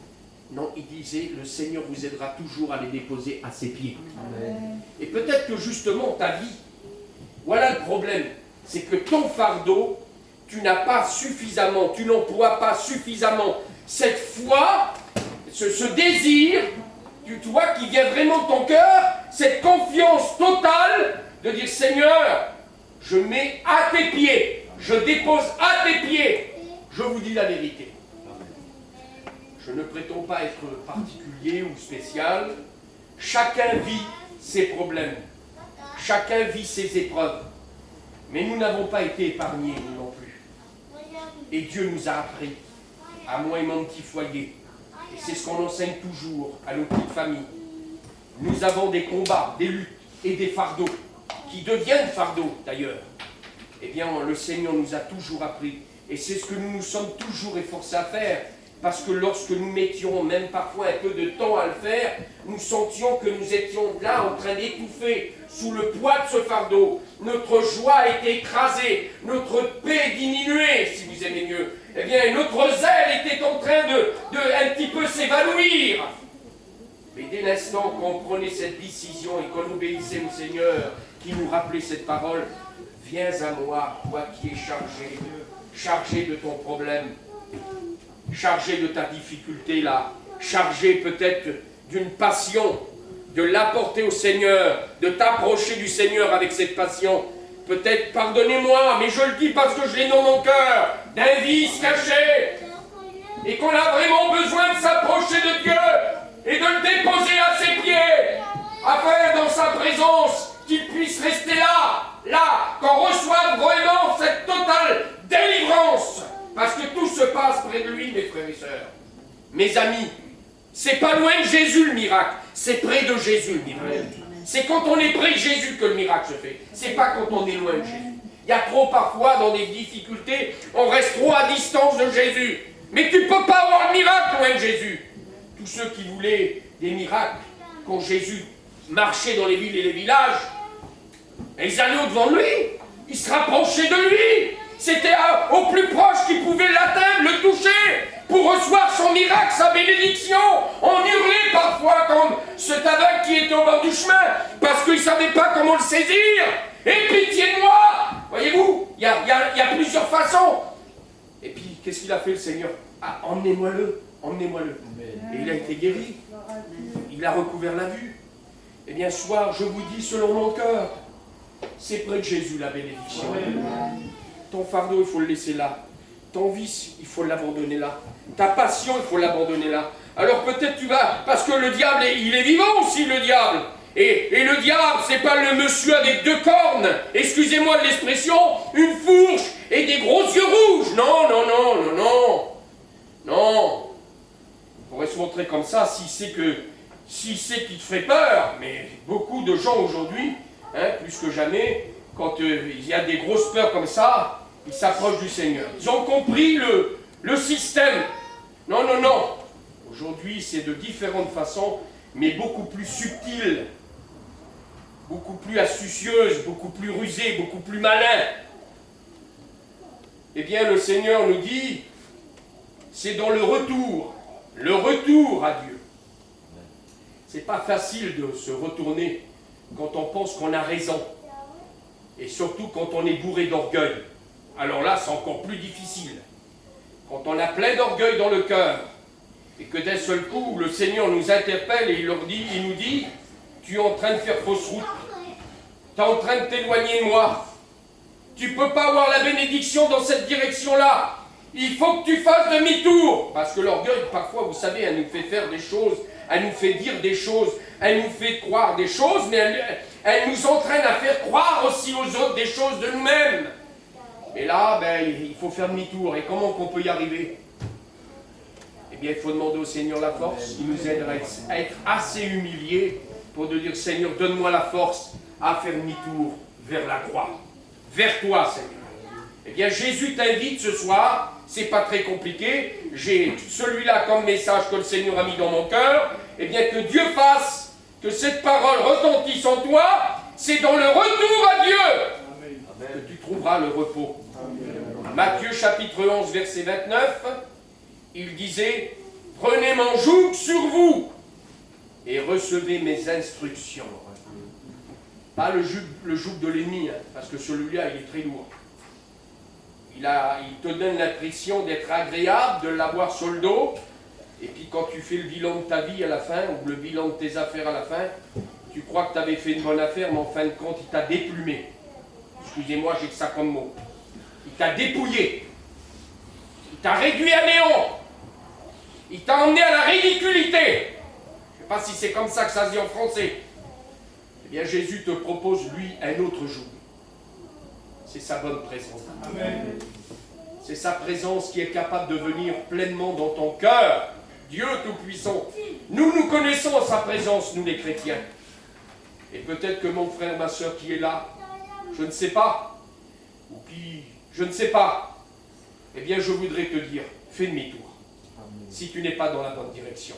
Non, il disait, le Seigneur vous aidera toujours à les déposer à ses pieds. Amen. Et peut-être que justement, ta vie, voilà le problème, c'est que ton fardeau, tu n'as pas suffisamment, tu n'emploies pas suffisamment cette foi, ce désir, tu vois, qui vient vraiment de ton cœur, cette confiance totale de dire, Seigneur, je mets à tes pieds, je dépose à tes pieds, je vous dis la vérité. Je ne prétends pas être particulier ou spécial. Chacun vit ses problèmes. Chacun vit ses épreuves. Mais nous n'avons pas été épargnés, nous non plus. Et Dieu nous a appris, à moi et mon petit foyer. Et c'est ce qu'on enseigne toujours à nos petites familles. Nous avons des combats, des luttes et des fardeaux, qui deviennent fardeaux d'ailleurs. Eh bien, le Seigneur nous a toujours appris. Et c'est ce que nous nous sommes toujours efforcés à faire. Parce que lorsque nous mettions même parfois un peu de temps à le faire, nous sentions que nous étions là en train d'étouffer sous le poids de ce fardeau. Notre joie était écrasée, notre paix diminuée, si vous aimez mieux. Eh bien, notre zèle était en train de un petit peu s'évanouir. Mais dès l'instant qu'on prenait cette décision et qu'on obéissait au Seigneur, qui nous rappelait cette parole, viens à moi, toi qui es chargé de ton problème, chargé de ta difficulté là, chargé peut-être d'une passion, de l'apporter au Seigneur, de t'approcher du Seigneur avec cette passion. Peut-être, pardonnez-moi, mais je le dis parce que je l'ai dans mon cœur, d'un vice caché, et qu'on a vraiment besoin de s'approcher de Dieu et de le déposer à ses pieds, afin dans sa présence qu'il puisse rester là, qu'on reçoive vraiment cette totale délivrance. Parce que tout se passe près de lui, mes frères et sœurs. Mes amis, c'est pas loin de Jésus le miracle, c'est près de Jésus le miracle. C'est quand on est près de Jésus que le miracle se fait. C'est pas quand on est loin de Jésus. Il y a trop parfois dans des difficultés, on reste trop à distance de Jésus. Mais tu peux pas avoir le miracle loin de Jésus. Tous ceux qui voulaient des miracles, quand Jésus marchait dans les villes et les villages, ils allaient au-devant de lui, ils se rapprochaient de lui. C'était au plus proche qui pouvait l'atteindre, le toucher, pour recevoir son miracle, sa bénédiction. On hurlait parfois comme cet aveugle qui était au bord du chemin, parce qu'il ne savait pas comment le saisir. Et pitié de moi! Voyez-vous, il y a plusieurs façons. Et puis, qu'est-ce qu'il a fait le Seigneur? Ah, emmenez-moi-le, emmenez-moi-le. Et il a été guéri. Il a recouvert la vue. Eh bien, ce soir, je vous dis selon mon cœur, C'est près de Jésus la bénédiction. Ton fardeau, il faut le laisser là. Ton vice, il faut l'abandonner là. Ta passion, il faut l'abandonner là. Alors peut-être tu vas... Parce que le diable, il est vivant aussi, le diable. Et le diable, c'est pas le monsieur avec 2 cornes, excusez-moi de l'expression, une fourche et des gros yeux rouges. Non, non, non, non, non. Non. Il pourrait se montrer comme ça si c'est qu'il te fait peur. Mais beaucoup de gens aujourd'hui, plus que jamais, quand il y a des grosses peurs comme ça, ils s'approchent du Seigneur. Ils ont compris le système. Non, non, non. Aujourd'hui, c'est de différentes façons, mais beaucoup plus subtiles, beaucoup plus astucieuses, beaucoup plus rusées, beaucoup plus malin. Eh bien, le Seigneur nous dit, c'est dans le retour à Dieu. C'est pas facile de se retourner quand on pense qu'on a raison, et surtout quand on est bourré d'orgueil. Alors là, c'est encore plus difficile. Quand on a plein d'orgueil dans le cœur, et que d'un seul coup, le Seigneur nous interpelle et il nous dit, tu es en train de faire fausse route, tu es en train de t'éloigner de moi, tu ne peux pas avoir la bénédiction dans cette direction-là, il faut que tu fasses demi-tour. Parce que l'orgueil, parfois, vous savez, elle nous fait faire des choses, elle nous fait dire des choses, elle nous fait croire des choses, mais elle nous entraîne à faire croire aussi aux autres des choses de nous-mêmes. Et là, il faut faire demi-tour. Et comment qu'on peut y arriver? Eh bien, il faut demander au Seigneur la force. Il nous aidera à être assez humiliés pour de dire, Seigneur, donne-moi la force à faire demi-tour vers la croix. Vers toi, Seigneur. Eh bien, Jésus t'invite ce soir. C'est pas très compliqué. J'ai celui-là comme message que le Seigneur a mis dans mon cœur. Eh bien, que Dieu fasse que cette parole retentisse en toi. C'est dans le retour à Dieu que tu trouveras le repos. Matthieu chapitre 11, verset 29, il disait, « Prenez mon joug sur vous et recevez mes instructions. » Pas le joug de l'ennemi, parce que celui-là, il est très lourd. Il te donne l'impression d'être agréable, de l'avoir sur le dos, et puis quand tu fais le bilan de ta vie à la fin, ou le bilan de tes affaires à la fin, tu crois que tu avais fait une bonne affaire, mais en fin de compte, il t'a déplumé. Excusez-moi, j'ai que ça comme mot. Il t'a dépouillé. Il t'a réduit à néant. Il t'a emmené à la ridiculité. Je ne sais pas si c'est comme ça que ça se dit en français. Eh bien, Jésus te propose, lui, un autre jour. C'est sa bonne présence. Amen. C'est sa présence qui est capable de venir pleinement dans ton cœur. Dieu Tout-Puissant. Nous connaissons sa présence, nous les chrétiens. Et peut-être que mon frère, ma soeur qui est là, je ne sais pas, ou qui, je ne sais pas, eh bien je voudrais te dire, fais demi-tour, si tu n'es pas dans la bonne direction.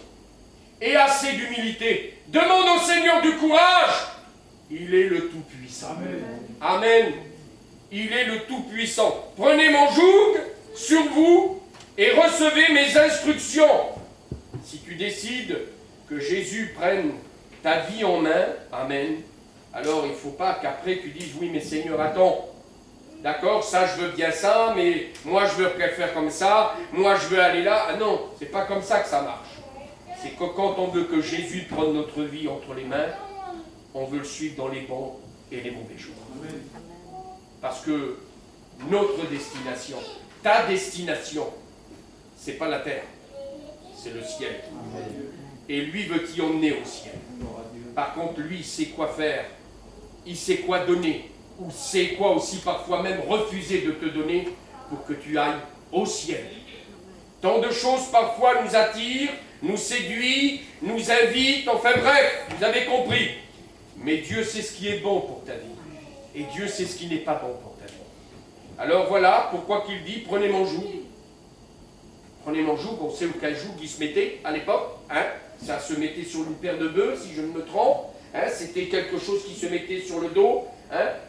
Et assez d'humilité, demande au Seigneur du courage, il est le Tout-Puissant. Amen. Amen. Il est le Tout-Puissant. Prenez mon joug sur vous et recevez mes instructions. Si tu décides que Jésus prenne ta vie en main, amen, alors il ne faut pas qu'après tu dises, oui mais Seigneur, attends, d'accord, ça je veux bien ça, mais moi je veux faire comme ça, moi je veux aller là. Ah non, c'est pas comme ça que ça marche. C'est que quand on veut que Jésus prenne notre vie entre les mains, on veut le suivre dans les bons et les mauvais jours. Parce que notre destination, ta destination, c'est pas la terre, c'est le ciel. Et lui veut t'y emmener au ciel. Par contre, lui, il sait quoi faire, il sait quoi donner, ou sait quoi aussi parfois même refuser de te donner pour que tu ailles au ciel. Tant de choses parfois nous attirent, nous séduisent, nous invitent, enfin bref, vous avez compris. Mais Dieu sait ce qui est bon pour ta vie. Et Dieu sait ce qui n'est pas bon pour ta vie. Alors voilà pourquoi qu'il dit, prenez mon joug. Prenez mon joug, on sait auquel joug il se mettait à l'époque. Ça se mettait sur une paire de bœufs, si je ne me trompe. C'était quelque chose qui se mettait sur le dos.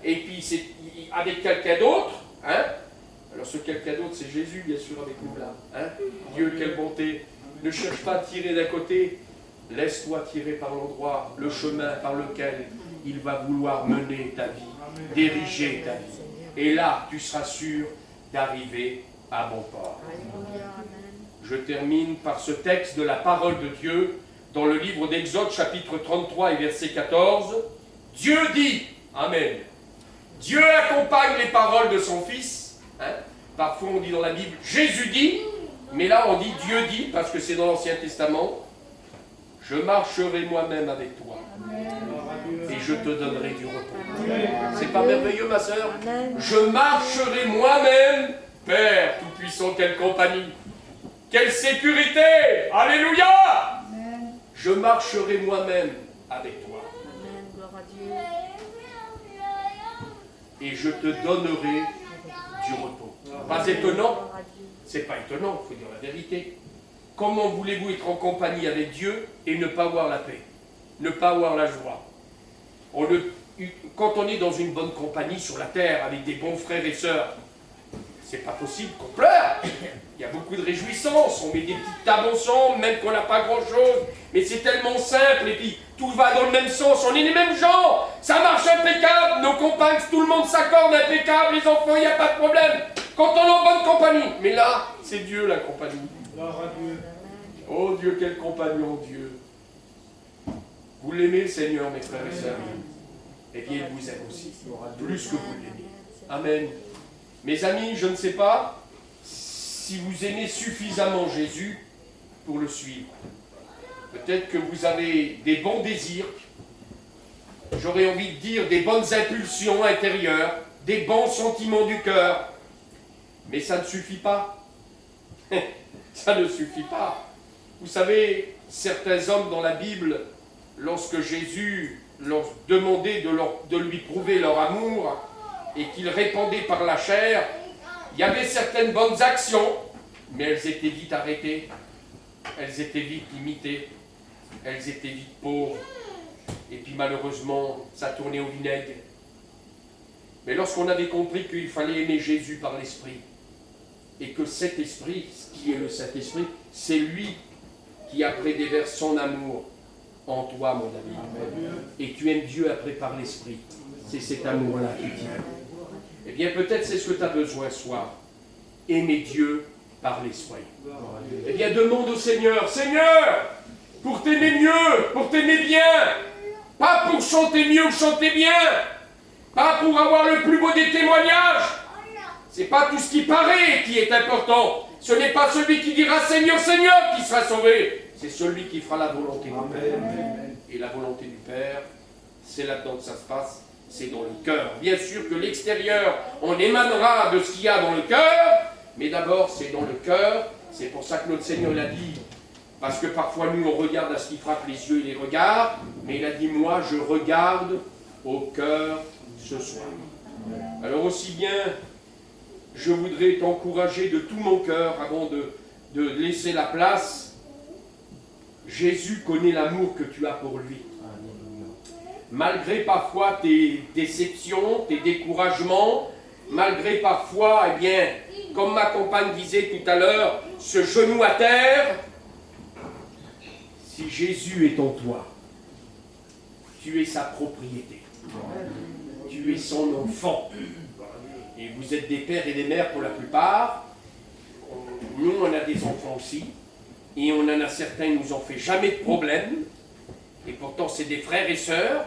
Et puis c'est avec quelqu'un d'autre. Alors ce quelqu'un d'autre, c'est Jésus, bien sûr, avec nous là. Dieu, quelle bonté. Ne cherche pas à tirer d'un côté. Laisse-toi tirer par l'endroit, le chemin par lequel il va vouloir mener ta vie, diriger ta vie. Et là, tu seras sûr d'arriver à bon port. Je termine par ce texte de la parole de Dieu dans le livre d'Exode, chapitre 33 et verset 14. Dieu dit, Amen, Dieu accompagne les paroles de son Fils. Hein. Parfois on dit dans la Bible « Jésus dit », mais là on dit « Dieu dit » parce que c'est dans l'Ancien Testament. « Je marcherai moi-même avec toi et je te donnerai du repos. » C'est pas merveilleux, ma sœur? Je marcherai moi-même, Père Tout-Puissant, quelle compagnie, quelle sécurité, alléluia. Je marcherai moi-même avec toi. Et je te donnerai du repos. Pas étonnant? C'est pas étonnant, il faut dire la vérité. Comment voulez-vous être en compagnie avec Dieu et ne pas avoir la paix, ne pas avoir la joie? Quand on est dans une bonne compagnie sur la terre, avec des bons frères et sœurs, c'est pas possible qu'on pleure. Il y a beaucoup de réjouissance, on met des petites tables ensemble, même qu'on n'a pas grand-chose, mais c'est tellement simple, et puis tout va dans le même sens, on est les mêmes gens, ça marche impeccable, nos compagnes, tout le monde s'accorde impeccable, les enfants, il n'y a pas de problème, quand on est en bonne compagnie. Mais là, c'est Dieu la compagnie. Oh Dieu, quel compagnon, Dieu. Vous l'aimez le Seigneur, mes frères et sœurs? Eh bien, il vous aime aussi, plus que vous l'aimez. Amen. Mes amis, je ne sais pas si vous aimez suffisamment Jésus pour le suivre. Peut-être que vous avez des bons désirs, j'aurais envie de dire des bonnes impulsions intérieures, des bons sentiments du cœur, mais ça ne suffit pas. Ça ne suffit pas. Vous savez, certains hommes dans la Bible, lorsque Jésus leur demandait de lui prouver leur amour et qu'il répandait par la chair, il y avait certaines bonnes actions, mais elles étaient vite arrêtées, elles étaient vite limitées, elles étaient vite pauvres, et puis malheureusement, ça tournait au vinaigre. Mais lorsqu'on avait compris qu'il fallait aimer Jésus par l'Esprit, et que cet Esprit, ce qui est le Saint-Esprit, c'est lui qui après déverse son amour en toi, mon ami. Et tu aimes Dieu après par l'Esprit. C'est cet amour-là qui tient. Eh bien, peut-être c'est ce que tu as besoin ce soir. Aimer Dieu par l'Esprit. Eh bien, demande au Seigneur, Seigneur, pour t'aimer mieux, pour t'aimer bien, pas pour chanter mieux ou chanter bien, pas pour avoir le plus beau des témoignages. C'est pas tout ce qui paraît qui est important. Ce n'est pas celui qui dira Seigneur, Seigneur qui sera sauvé. C'est celui qui fera la volonté du Père. Et la volonté du Père, c'est là-dedans que ça se passe, c'est dans le cœur. Bien sûr que l'extérieur, on émanera de ce qu'il y a dans le cœur, mais d'abord c'est dans le cœur. C'est pour ça que notre Seigneur l'a dit. Parce que parfois nous on regarde à ce qui frappe les yeux et les regards, mais il a dit moi je regarde au cœur ce soir. Alors aussi bien, je voudrais t'encourager de tout mon cœur avant de laisser la place. Jésus connaît l'amour que tu as pour lui. Malgré parfois tes déceptions, tes découragements, malgré parfois, eh bien, comme ma compagne disait tout à l'heure, ce genou à terre, si Jésus est en toi, tu es sa propriété. Tu es son enfant. Et vous êtes des pères et des mères pour la plupart. Nous, on a des enfants aussi. Et on en a certains, ils nous ont fait jamais de problème. Et pourtant, c'est des frères et sœurs.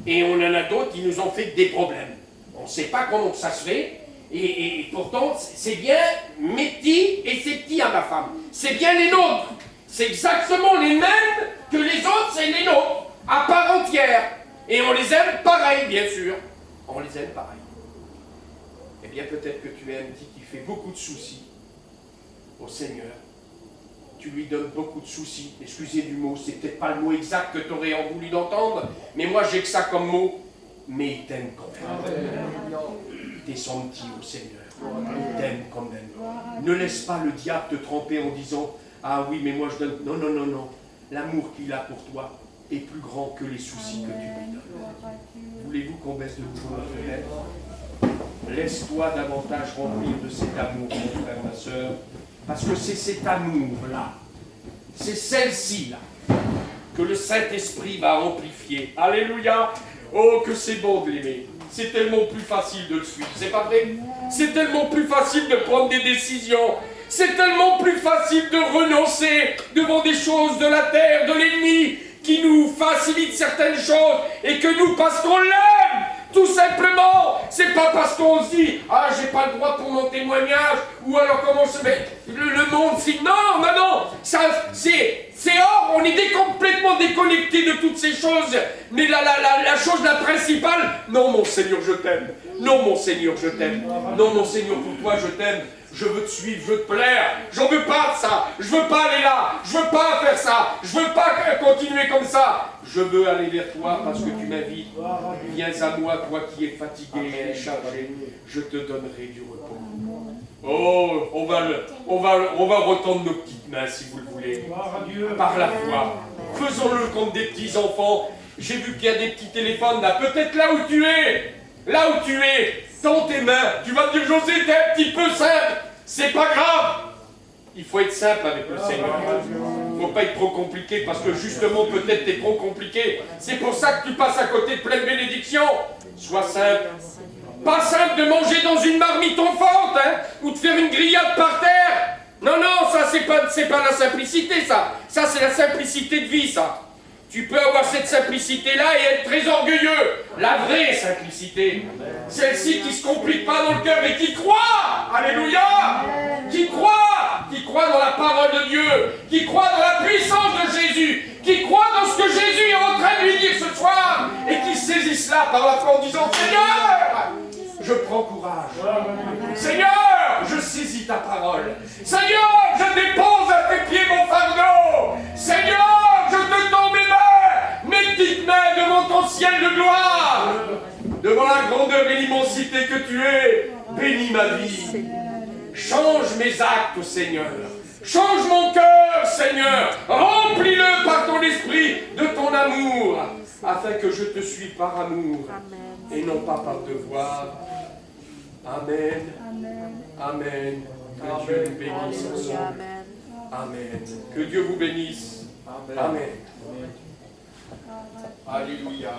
Et on en a d'autres qui nous ont fait des problèmes. On ne sait pas comment ça se fait. Et pourtant, c'est bien mes petits et ses petits à ma femme. C'est bien les nôtres. C'est exactement les mêmes que les autres, c'est les nôtres. À part entière. Et on les aime pareil, bien sûr. On les aime pareil. Eh bien, peut-être que tu es un petit qui fait beaucoup de soucis au Seigneur. Tu lui donnes beaucoup de soucis. Excusez du mot, c'est peut-être pas le mot exact que tu aurais voulu d'entendre, mais moi j'ai que ça comme mot. Mais il t'aime quand même. T'es son petit au Seigneur. Il t'aime quand même. Ne laisse pas le diable te tremper en disant « Ah oui, mais moi je donne... » Non, non, non, non. L'amour qu'il a pour toi est plus grand que les soucis que tu lui donnes. Voulez-vous qu'on baisse de nouveau notre tête? Laisse-toi davantage remplir de cet amour, mon frère, ma soeur. Parce que c'est cet amour-là, c'est celle-ci-là, que le Saint-Esprit va amplifier. Alléluia! Oh, que c'est bon de l'aimer. C'est tellement plus facile de le suivre, c'est pas vrai? C'est tellement plus facile de prendre des décisions. C'est tellement plus facile de renoncer devant des choses de la terre, de l'ennemi, qui nous facilitent certaines choses, et que nous, parce qu'on l'aime, Tout simplement. C'est pas parce qu'on se dit, ah, j'ai pas le droit pour mon témoignage, ou alors comment se met le monde, si. Non, non, non. Ça, c'est hors, on est complètement déconnecté de toutes ces choses. Mais la chose la principale, non, mon Seigneur, je t'aime. Non, mon Seigneur, je t'aime. Non, mon Seigneur, pour toi, je t'aime. Je veux te suivre, je veux te plaire. J'en veux pas de ça. Je veux pas aller là. Je veux pas faire ça. Je veux pas continuer comme ça. Je veux aller vers toi parce que tu m'invites. Viens à moi, toi qui es fatigué et chargé. Je te donnerai du repos. Oh, on va retendre nos petites mains si vous le voulez. Par la foi. Faisons-le comme des petits enfants. J'ai vu qu'il y a des petits téléphones là. Peut-être là où tu es. Là où tu es. Dans tes mains. Tu vas me dire, José, t'es un petit peu simple. C'est pas grave. Il faut être simple avec le Seigneur. Il ne faut pas être trop compliqué parce que justement, peut-être t'es trop compliqué. C'est pour ça que tu passes à côté de pleine bénédiction. Sois simple. Pas simple de manger dans une marmite enfante, hein, ou de faire une grillade par terre. Non, non, ça c'est pas la simplicité, ça. Ça c'est la simplicité de vie, ça. Tu peux avoir cette simplicité-là et être très orgueilleux. La vraie simplicité. Celle-ci qui ne se complique pas dans le cœur et qui croit. Alléluia. Qui croit dans la parole de Dieu. Qui croit dans la puissance de Jésus. Qui croit dans ce que Jésus est en train de lui dire ce soir. Et qui saisit cela par la foi en disant, Seigneur, je prends courage. Seigneur, je saisis ta parole. Seigneur, je dépose à tes pieds mon fardeau. Seigneur, je te tends mes petites mains devant ton ciel de gloire, devant la grandeur et l'immensité que tu es. Bénis ma vie. Change mes actes, Seigneur. Change mon cœur, Seigneur. Remplis-le par ton esprit de ton amour, afin que je te suive par amour et non pas par devoir. Amen. Amen. Que Dieu nous bénisse ensemble. Amen. Que Dieu vous bénisse. Amen. Alléluia.